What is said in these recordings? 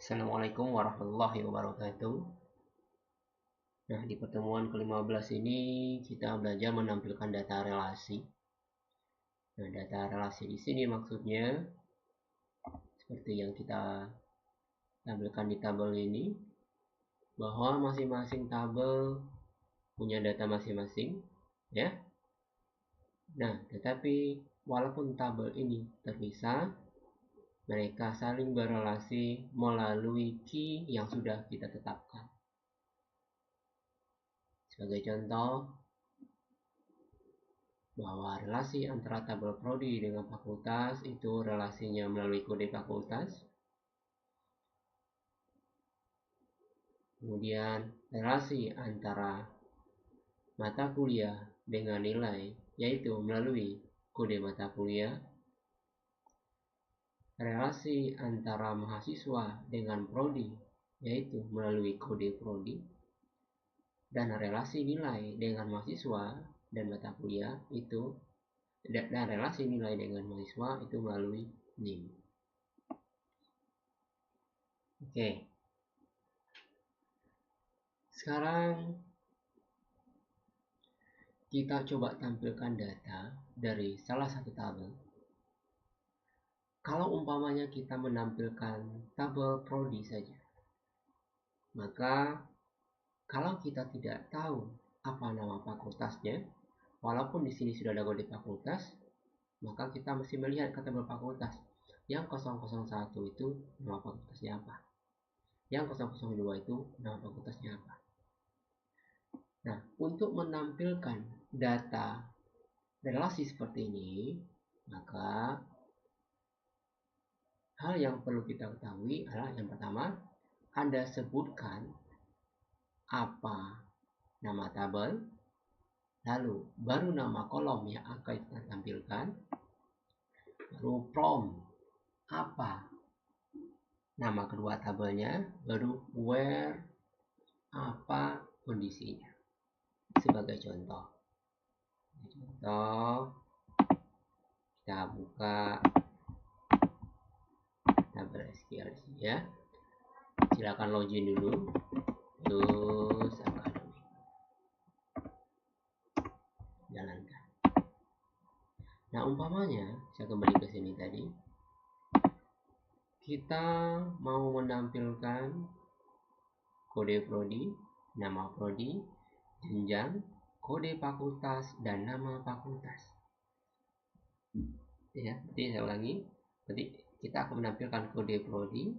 Assalamualaikum warahmatullahi wabarakatuh. Nah, di pertemuan ke-15 ini kita belajar menampilkan data relasi. Nah, data relasi di sini maksudnya seperti yang kita tampilkan di tabel ini, bahwa masing-masing tabel punya data masing-masing, ya. Nah, tetapi walaupun tabel ini terpisah, mereka saling berrelasi melalui key yang sudah kita tetapkan. Sebagai contoh, bahwa relasi antara tabel prodi dengan fakultas itu relasinya melalui kode fakultas. Kemudian relasi antara mata kuliah dengan nilai yaitu melalui kode mata kuliah. Relasi antara mahasiswa dengan prodi yaitu melalui kode prodi. Dan relasi nilai dengan mahasiswa dan mata kuliah itu, dan relasi nilai dengan mahasiswa itu melalui NIM. Oke. Sekarang kita coba tampilkan data dari salah satu tabel. Kalau umpamanya kita menampilkan tabel prodi saja, maka kalau kita tidak tahu apa nama fakultasnya, walaupun di sini sudah ada kode fakultas, maka kita mesti melihat ke tabel fakultas. Yang 001 itu nama fakultasnya apa? Yang 002 itu nama fakultasnya apa? Nah, untuk menampilkan data relasi seperti ini, maka hal yang perlu kita ketahui adalah yang pertama, Anda sebutkan apa nama tabel, lalu baru nama kolom yang akan kita tampilkan, baru from apa nama kedua tabelnya, baru where apa kondisinya. Sebagai contoh, kita buka tabel SQL ya. Silakan login dulu. Terus akademik. Jalankan. Nah, umpamanya saya kembali ke sini tadi. Kita mau menampilkan kode prodi, nama prodi, jenjang, kode fakultas, dan nama fakultas. Ya, jadi saya ulangi. Jadi kita akan menampilkan kode prodi,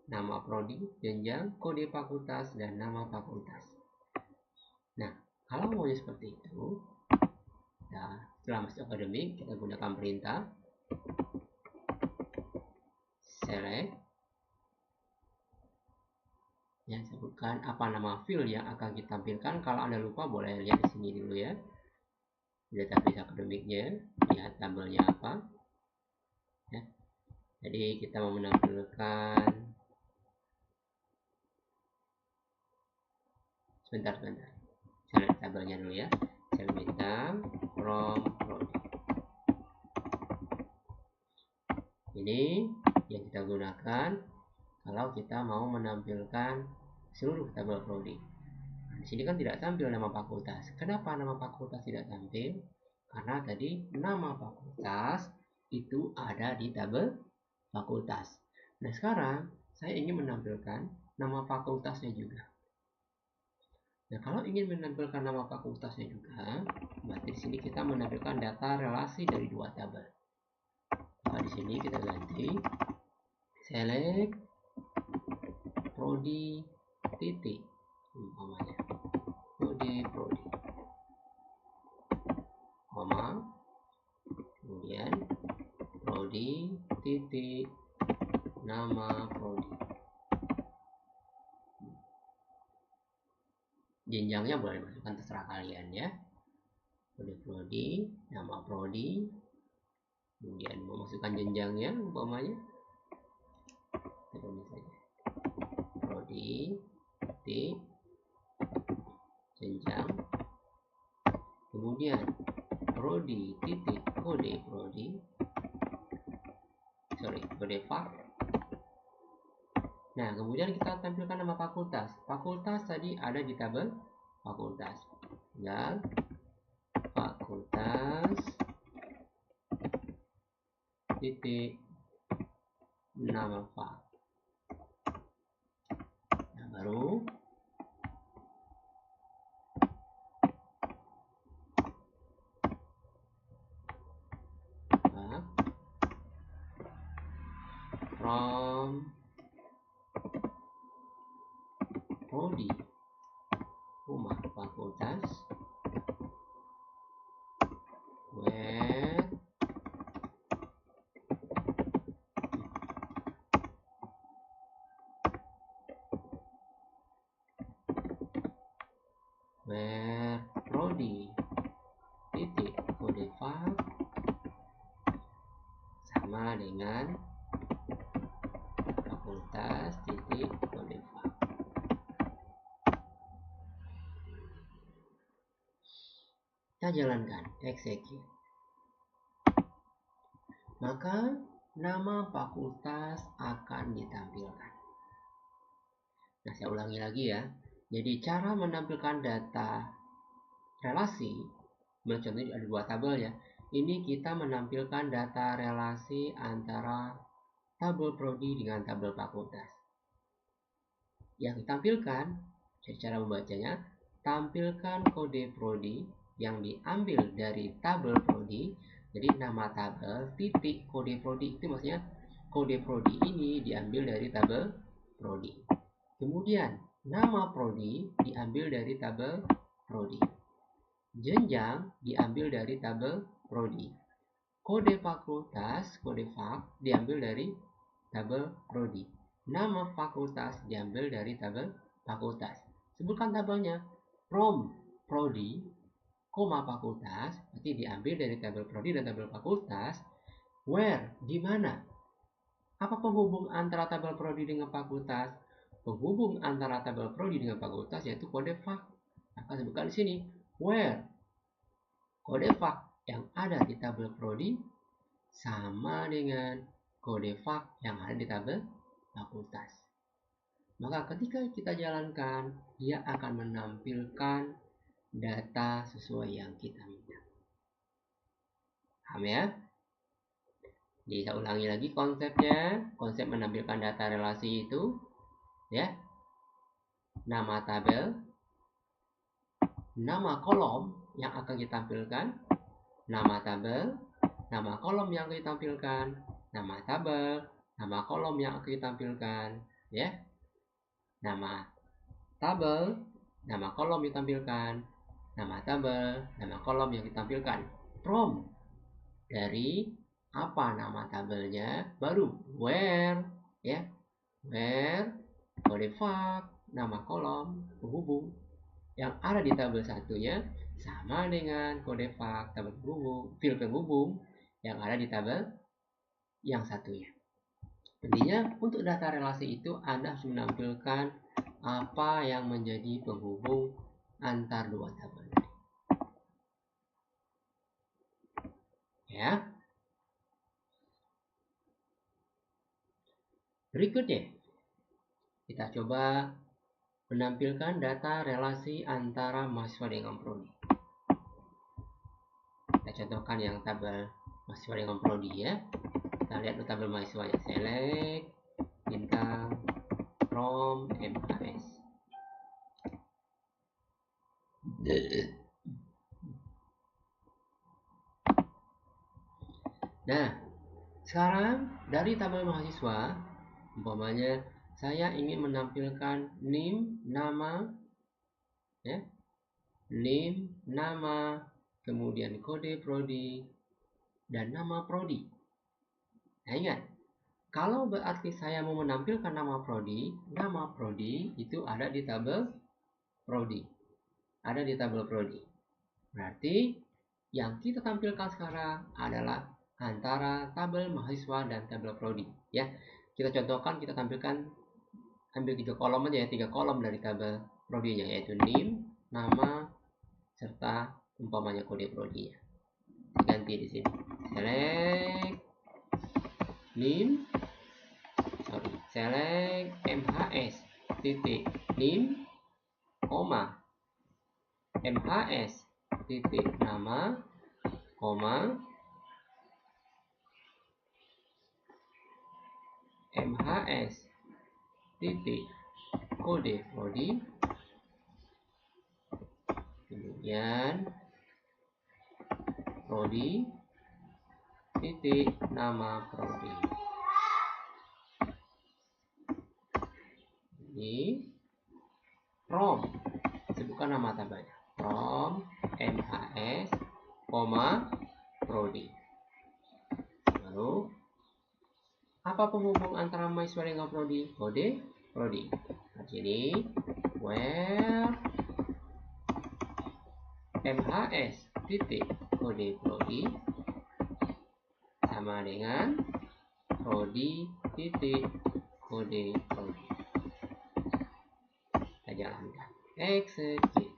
nama prodi, jenjang, kode fakultas, dan nama fakultas. Nah, kalau maunya seperti itu, nah, setelah masuk akademik, kita gunakan perintah select. Ya, sebutkan apa nama field yang akan kita tampilkan. Kalau Anda lupa, boleh lihat di sini dulu ya. Database akademiknya, lihat tabelnya apa. Ya. Jadi kita mau menampilkan, sebentar. Saya lihat tabelnya dulu ya. Saya minta from prodi. Ini yang kita gunakan kalau kita mau menampilkan seluruh tabel prodi. Di sini kan tidak tampil nama fakultas. Kenapa nama fakultas tidak tampil? Karena tadi nama fakultas itu ada di tabel fakultas. Nah, sekarang saya ingin menampilkan nama fakultasnya juga. Nah, kalau ingin menampilkan nama fakultasnya juga, berarti di sini kita menampilkan data relasi dari dua tabel. Maka di sini kita ganti select prodi titik umpamanya kode prodi, koma, kemudian prodi titik nama prodi. Jenjangnya boleh masukkan terserah kalian ya. Kode prodi, nama prodi, kemudian memasukkan jenjangnya umpamanya prodi saja, prodi titik jenjang, kemudian prodi titik kode prodi, kode fak, Nah, kemudian kita tampilkan nama fakultas. Fakultas tadi ada di tabel fakultas. Tinggal fakultas titik nama fak. Nah, baru from prodi rumah fakultas where prodi titik kode fak sama dengan fakultas titik kode fak. Kita jalankan, execute. Maka nama fakultas akan ditampilkan. Nah, saya ulangi lagi ya. Jadi cara menampilkan data relasi, contohnya ada dua tabel ya. Ini kita menampilkan data relasi antara tabel prodi dengan tabel fakultas. Yang ditampilkan, cara membacanya, tampilkan kode prodi yang diambil dari tabel prodi. Jadi nama tabel titik kode prodi itu maksudnya kode prodi ini diambil dari tabel prodi. Kemudian nama prodi diambil dari tabel prodi. Jenjang diambil dari tabel prodi. Kode fakultas, kode fak diambil dari tabel prodi. Nama fakultas diambil dari tabel fakultas. Sebutkan tabelnya. From prodi, koma fakultas, berarti diambil dari tabel prodi dan tabel fakultas. Where, di mana? Apa penghubung antara tabel prodi dengan fakultas? Penghubung antara tabel prodi dengan fakultas yaitu kode fak. Maka sebutkan di sini. Where, kode fak yang ada di tabel prodi sama dengan kode fak yang ada di tabel fakultas. Maka ketika kita jalankan, dia akan menampilkan data sesuai yang kita minta. Paham ya? Jadi saya ulangi lagi konsepnya. Konsep menampilkan data relasi itu, ya, nama tabel, nama kolom yang akan ditampilkan, nama tabel, nama kolom yang akan ditampilkan, nama tabel, nama kolom yang akan ditampilkan, ya. Nama tabel, nama kolom ditampilkan, nama tabel, nama kolom yang ditampilkan. From, dari apa nama tabelnya, baru where, ya, where, kode fak, nama kolom, penghubung yang ada di tabel satunya sama dengan kode fak, tabel penghubung, field penghubung yang ada di tabel yang satunya. Intinya untuk data relasi itu Anda harus menampilkan apa yang menjadi penghubung antar dua tabel. Ya. Berikutnya, kita coba menampilkan data relasi antara mahasiswa dengan prodi. Kita contohkan yang tabel mahasiswa dengan prodi ya. Kita lihat tabel mahasiswanya. Select, bintang, from, MAS. Nah, sekarang dari tabel mahasiswa, umpamanya saya ingin menampilkan NIM, nama, ya, NIM, nama, kemudian kode prodi, dan nama prodi. Nah, ingat, kalau berarti saya mau menampilkan nama prodi itu ada di tabel prodi. Ada di tabel prodi. Berarti yang kita tampilkan sekarang adalah antara tabel mahasiswa dan tabel prodi. Ya, kita contohkan, kita tampilkan, ambil 3 kolom aja ya, 3 kolom dari tabel prodinya, yaitu NIM, nama, serta umpamanya kode prodinya. Ganti di sini. Select NIM, select MHS titik NIM, koma MHS titik nama, koma MHS titik kode prodi, kemudian prodi titik nama prodi. Ini from, sebutkan nama tabelnya, from MHS, prodi. Lalu apa penghubung antara mahasiswa dengan prodi? Kode prodi. Di sini where MHS titik kode prodi sama dengan prodi titik kode prodi. Kita jalankan, execute.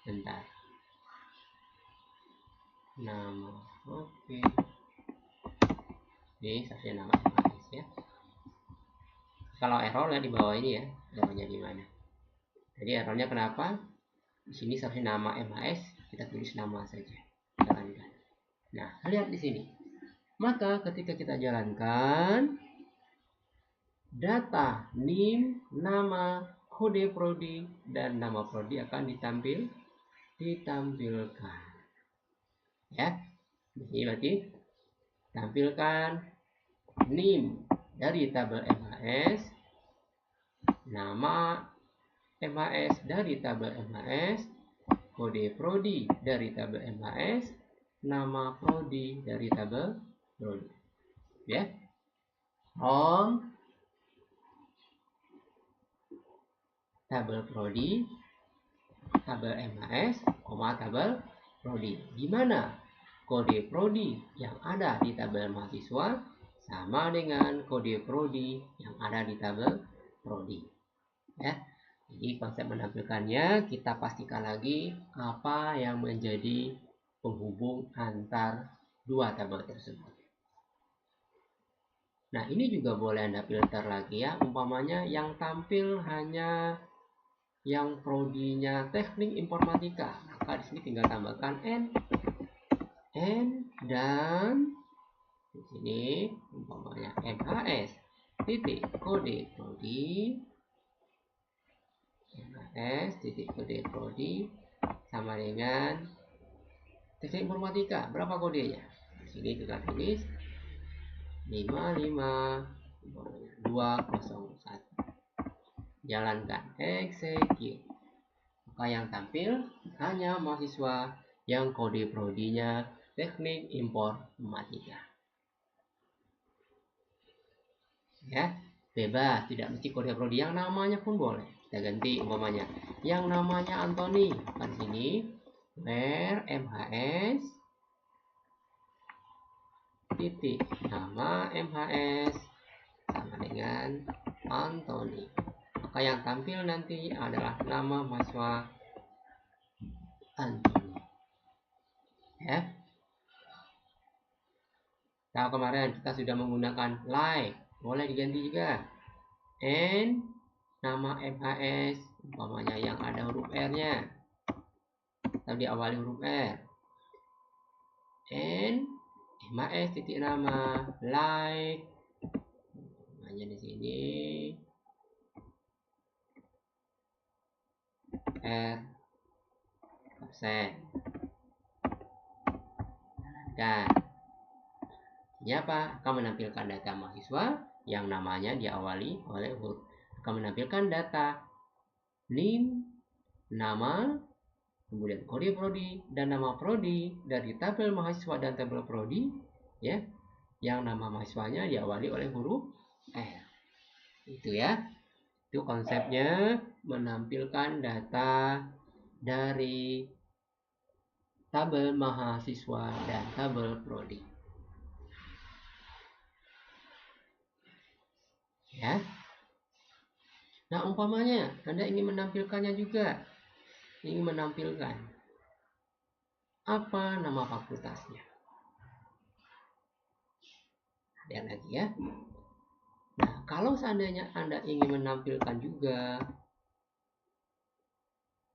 Bentar, nama, oke. Ini seharusnya nama MHS ya. Kalau error lihat di bawah ini ya, errornya di mana. Jadi errornya kenapa? Di sini seharusnya nama MHS, kita tulis nama saja. Jalankan. Nah, lihat di sini. Maka ketika kita jalankan, data NIM, nama, kode prodi, dan nama prodi akan ditampilkan. Ya, di sini berarti tampilkan NIM dari tabel MHS, nama MHS dari tabel MHS, kode prodi dari tabel MHS, nama prodi dari tabel prodi. Ya, from tabel prodi, tabel MHS, tabel prodi. Gimana? Kode prodi yang ada di tabel mahasiswa sama dengan kode prodi yang ada di tabel prodi. Ya, jadi konsep menampilkannya kita pastikan lagi apa yang menjadi penghubung antar dua tabel tersebut. Nah, ini juga boleh Anda filter lagi ya. Umpamanya yang tampil hanya yang prodinya teknik informatika, maka di sini tinggal tambahkan N dan di sini umpamanya MHS titik kode prodi, MHS titik kode prodi sama dengan teknik informatika. Berapa kodenya? Di sini tinggal tulis 55201. Jalankan, execute. Maka yang tampil hanya mahasiswa yang kode prodinya teknik informatika. Ya, bebas, tidak mesti kode prodi, yang namanya pun boleh. Kita ganti umpamanya yang namanya Anthony. Di sini where MHS titik nama MHS sama dengan Anthony. Maka yang tampil nanti adalah nama mahasiswa Anthony. Ya. Nah, kemarin kita sudah menggunakan like, boleh diganti juga. And nama MHS umpamanya yang ada huruf R-nya atau diawali huruf R. And MHS titik nama like, hanya di sini R persen. Dan ini apa? Akan menampilkan data mahasiswa yang namanya diawali oleh huruf. Akan menampilkan data NIM, nama, kemudian kode prodi dan nama prodi dari tabel mahasiswa dan tabel prodi, ya, yang nama mahasiswanya diawali oleh huruf R. Itu ya. Itu konsepnya menampilkan data dari tabel mahasiswa dan tabel prodi. Ya. Nah, umpamanya Anda ingin menampilkannya juga. Ingin menampilkan apa nama fakultasnya. Lihat lagi ya. Nah, kalau seandainya Anda ingin menampilkan juga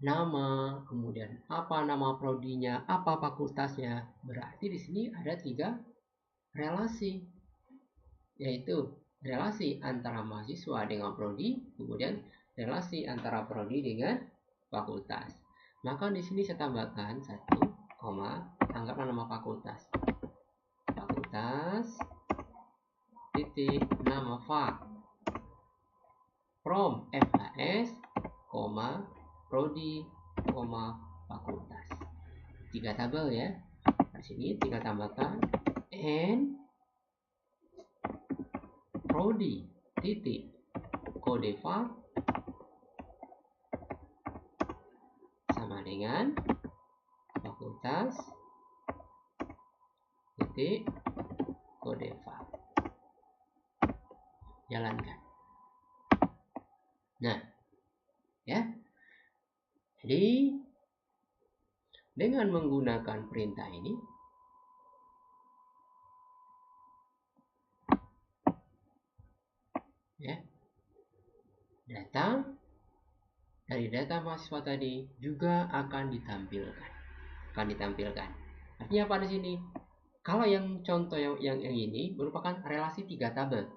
nama, kemudian apa nama prodinya, apa fakultasnya, berarti di sini ada 3 relasi, yaitu relasi antara mahasiswa dengan prodi, kemudian relasi antara prodi dengan fakultas. Maka di sini saya tambahkan 1, anggaplah nama fakultas. Fakultas titik nama fak from FHS, prodi, fakultas. 3 tabel ya. Di sini tinggal tambahkan and prodi titik kode fak sama dengan fakultas titik kode fak. Jalankan. Nah, ya. Jadi dengan menggunakan perintah ini, ya, data dari data mahasiswa tadi juga akan ditampilkan. Artinya apa di sini? Kalau yang contoh yang ini merupakan relasi 3 tabel.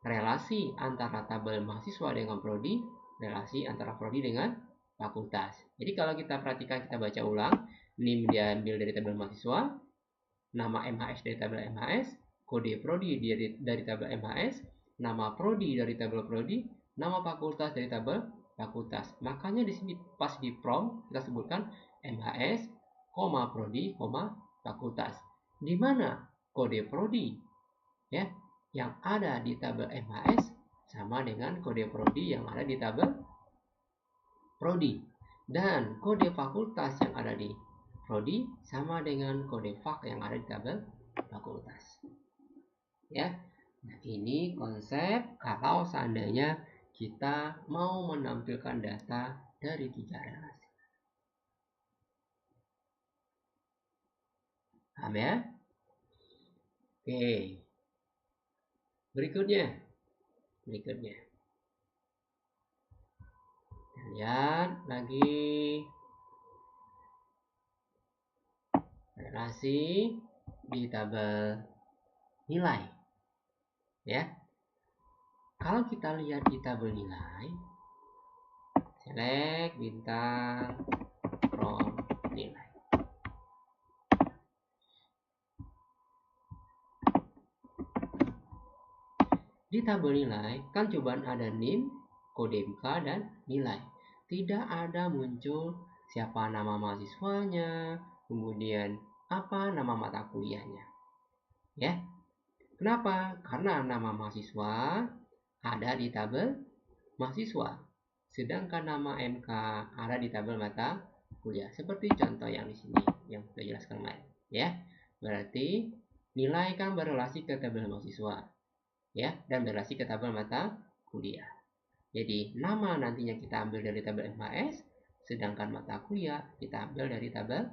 Relasi antara tabel mahasiswa dengan prodi, relasi antara prodi dengan fakultas. Jadi kalau kita perhatikan, kita baca ulang, NIM diambil dari tabel mahasiswa, nama MHS dari tabel MHS, kode prodi dari tabel MHS, nama prodi dari tabel prodi, nama fakultas dari tabel fakultas. Makanya di sini pas di prompt kita sebutkan MHS, prodi, fakultas. Di mana kode prodi ya yang ada di tabel MHS sama dengan kode prodi yang ada di tabel prodi, dan kode fakultas yang ada di prodi sama dengan kode fak yang ada di tabel fakultas. Ya. Nah, ini konsep kalau seandainya kita mau menampilkan data dari 3 relasi. Paham ya? Oke. Berikutnya. Lihat lagi relasi di tabel nilai. Ya. Kalau kita lihat di tabel nilai, select bintang from nilai. Di tabel nilai kan cobaan ada NIM, kode MK, dan nilai. Tidak ada muncul siapa nama mahasiswanya, kemudian apa nama mata kuliahnya. Ya. Kenapa? Karena nama mahasiswa ada di tabel mahasiswa, sedangkan nama MK ada di tabel mata kuliah. Seperti contoh yang di sini yang sudah jelaskan kemarin. Ya. Berarti nilai kan berrelasi ke tabel mahasiswa. Ya, dan berrelasi ke tabel mata kuliah. Jadi nama nantinya kita ambil dari tabel MHS, sedangkan mata kuliah kita ambil dari tabel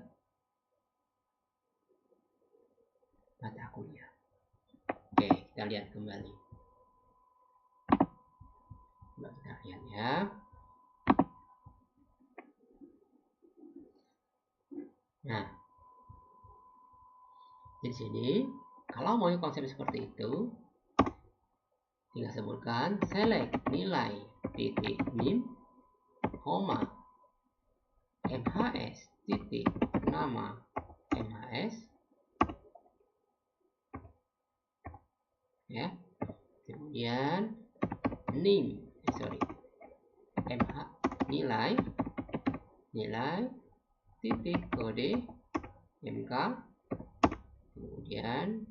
mata kuliah. Oke, kita lihat kembali. Coba kita lihat ya. Nah, di sini kalau mau konsep seperti itu, tinggal sebutkan select nilai titik NIM, MHS titik nama MHS, ya. Kemudian NIM, MH nilai titik kode MK, kemudian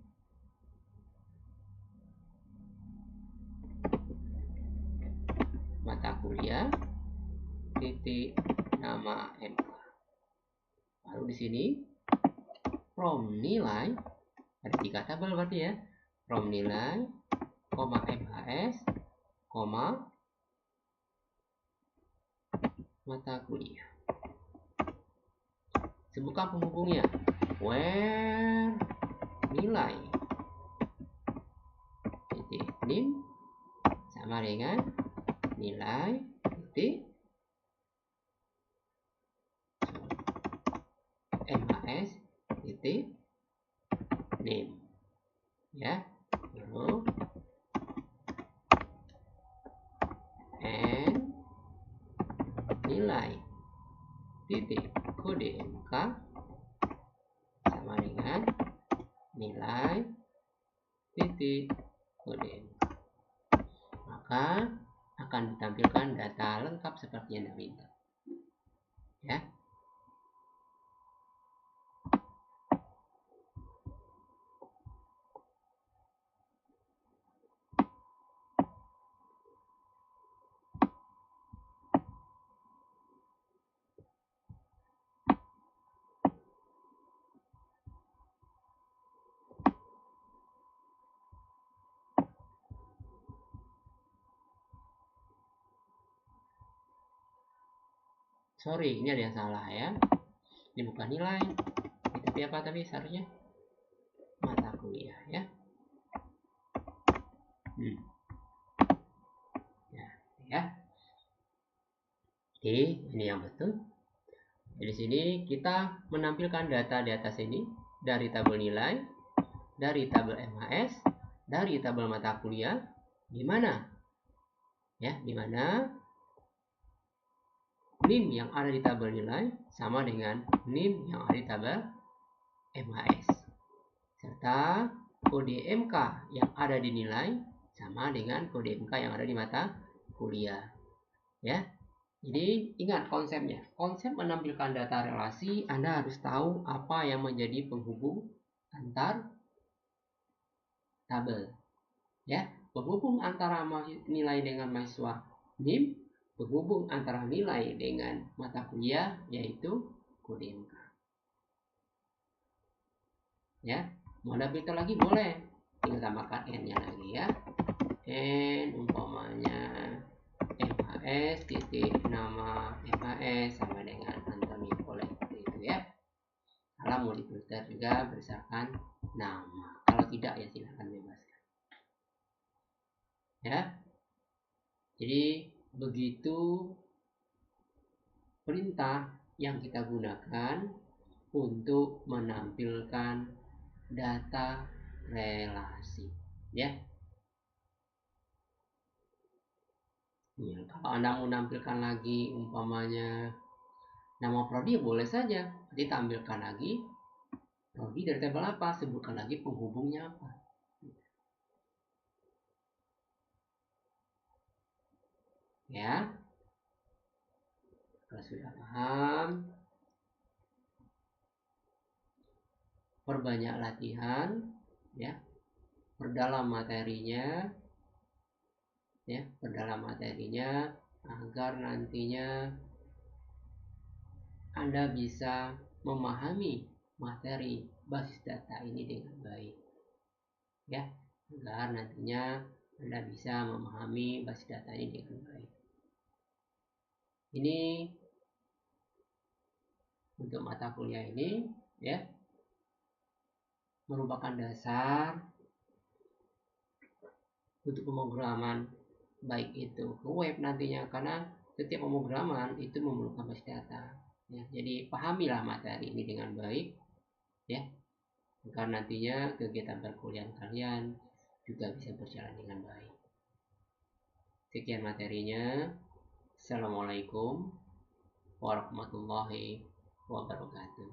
mata kuliah titik nama MK. Lalu di sini from nilai ada 3 tabel berarti ya. From nilai, MHS, mata kuliah. Sebutkan penghubungnya. Where nilai titik NIM sama sama dengan nilai titik MHS titik NIM, ya. Lalu N nilai titik kode MK sama dengan nilai titik kode MK. Maka akan ditampilkan data lengkap seperti yang Anda minta, ya. Sorry, ini ada yang salah ya. Ini bukan nilai, tapi apa tadi seharusnya? Mata kuliah, ya. Ya. Oke, ini yang betul. Di sini kita menampilkan data di atas ini dari tabel nilai, dari tabel MHS, dari tabel mata kuliah, di mana? Ya, di mana NIM yang ada di tabel nilai sama dengan NIM yang ada di tabel MHS. Serta kode MK yang ada di nilai sama dengan kode MK yang ada di mata kuliah. Ya. Jadi ingat konsepnya. Konsep menampilkan data relasi, Anda harus tahu apa yang menjadi penghubung antar tabel. Ya, penghubung antara nilai dengan mahasiswa NIM, penghubung antara nilai dengan mata kuliah yaitu kode MK. Ya, mau ada filter lagi boleh, tinggal tambahkan n-nya lagi ya. N umpamanya MHS titik nama MHS sama dengan Antoni, boleh itu ya. Kalau mau difilter juga berdasarkan nama, kalau tidak ya silahkan bebaskan ya. Jadi begitu perintah yang kita gunakan untuk menampilkan data relasi ya. Kalau Anda mau menampilkan lagi umpamanya nama prodi boleh saja ditampilkan lagi prodi dari tabel apa, sebutkan lagi penghubungnya apa. Ya, kalau sudah paham, perbanyak latihan ya, perdalam materinya ya, perdalam materinya agar nantinya Anda bisa memahami materi basis data ini dengan baik ya, agar nantinya Anda bisa memahami basis data ini dengan baik. Ini untuk mata kuliah ini ya, merupakan dasar untuk pemrograman baik itu ke web nantinya, karena setiap pemrograman itu memerlukan basis data ya. Jadi pahamilah materi ini dengan baik ya, agar nantinya kegiatan perkuliahan kalian juga bisa berjalan dengan baik. Sekian materinya. Assalamualaikum warahmatullahi wabarakatuh.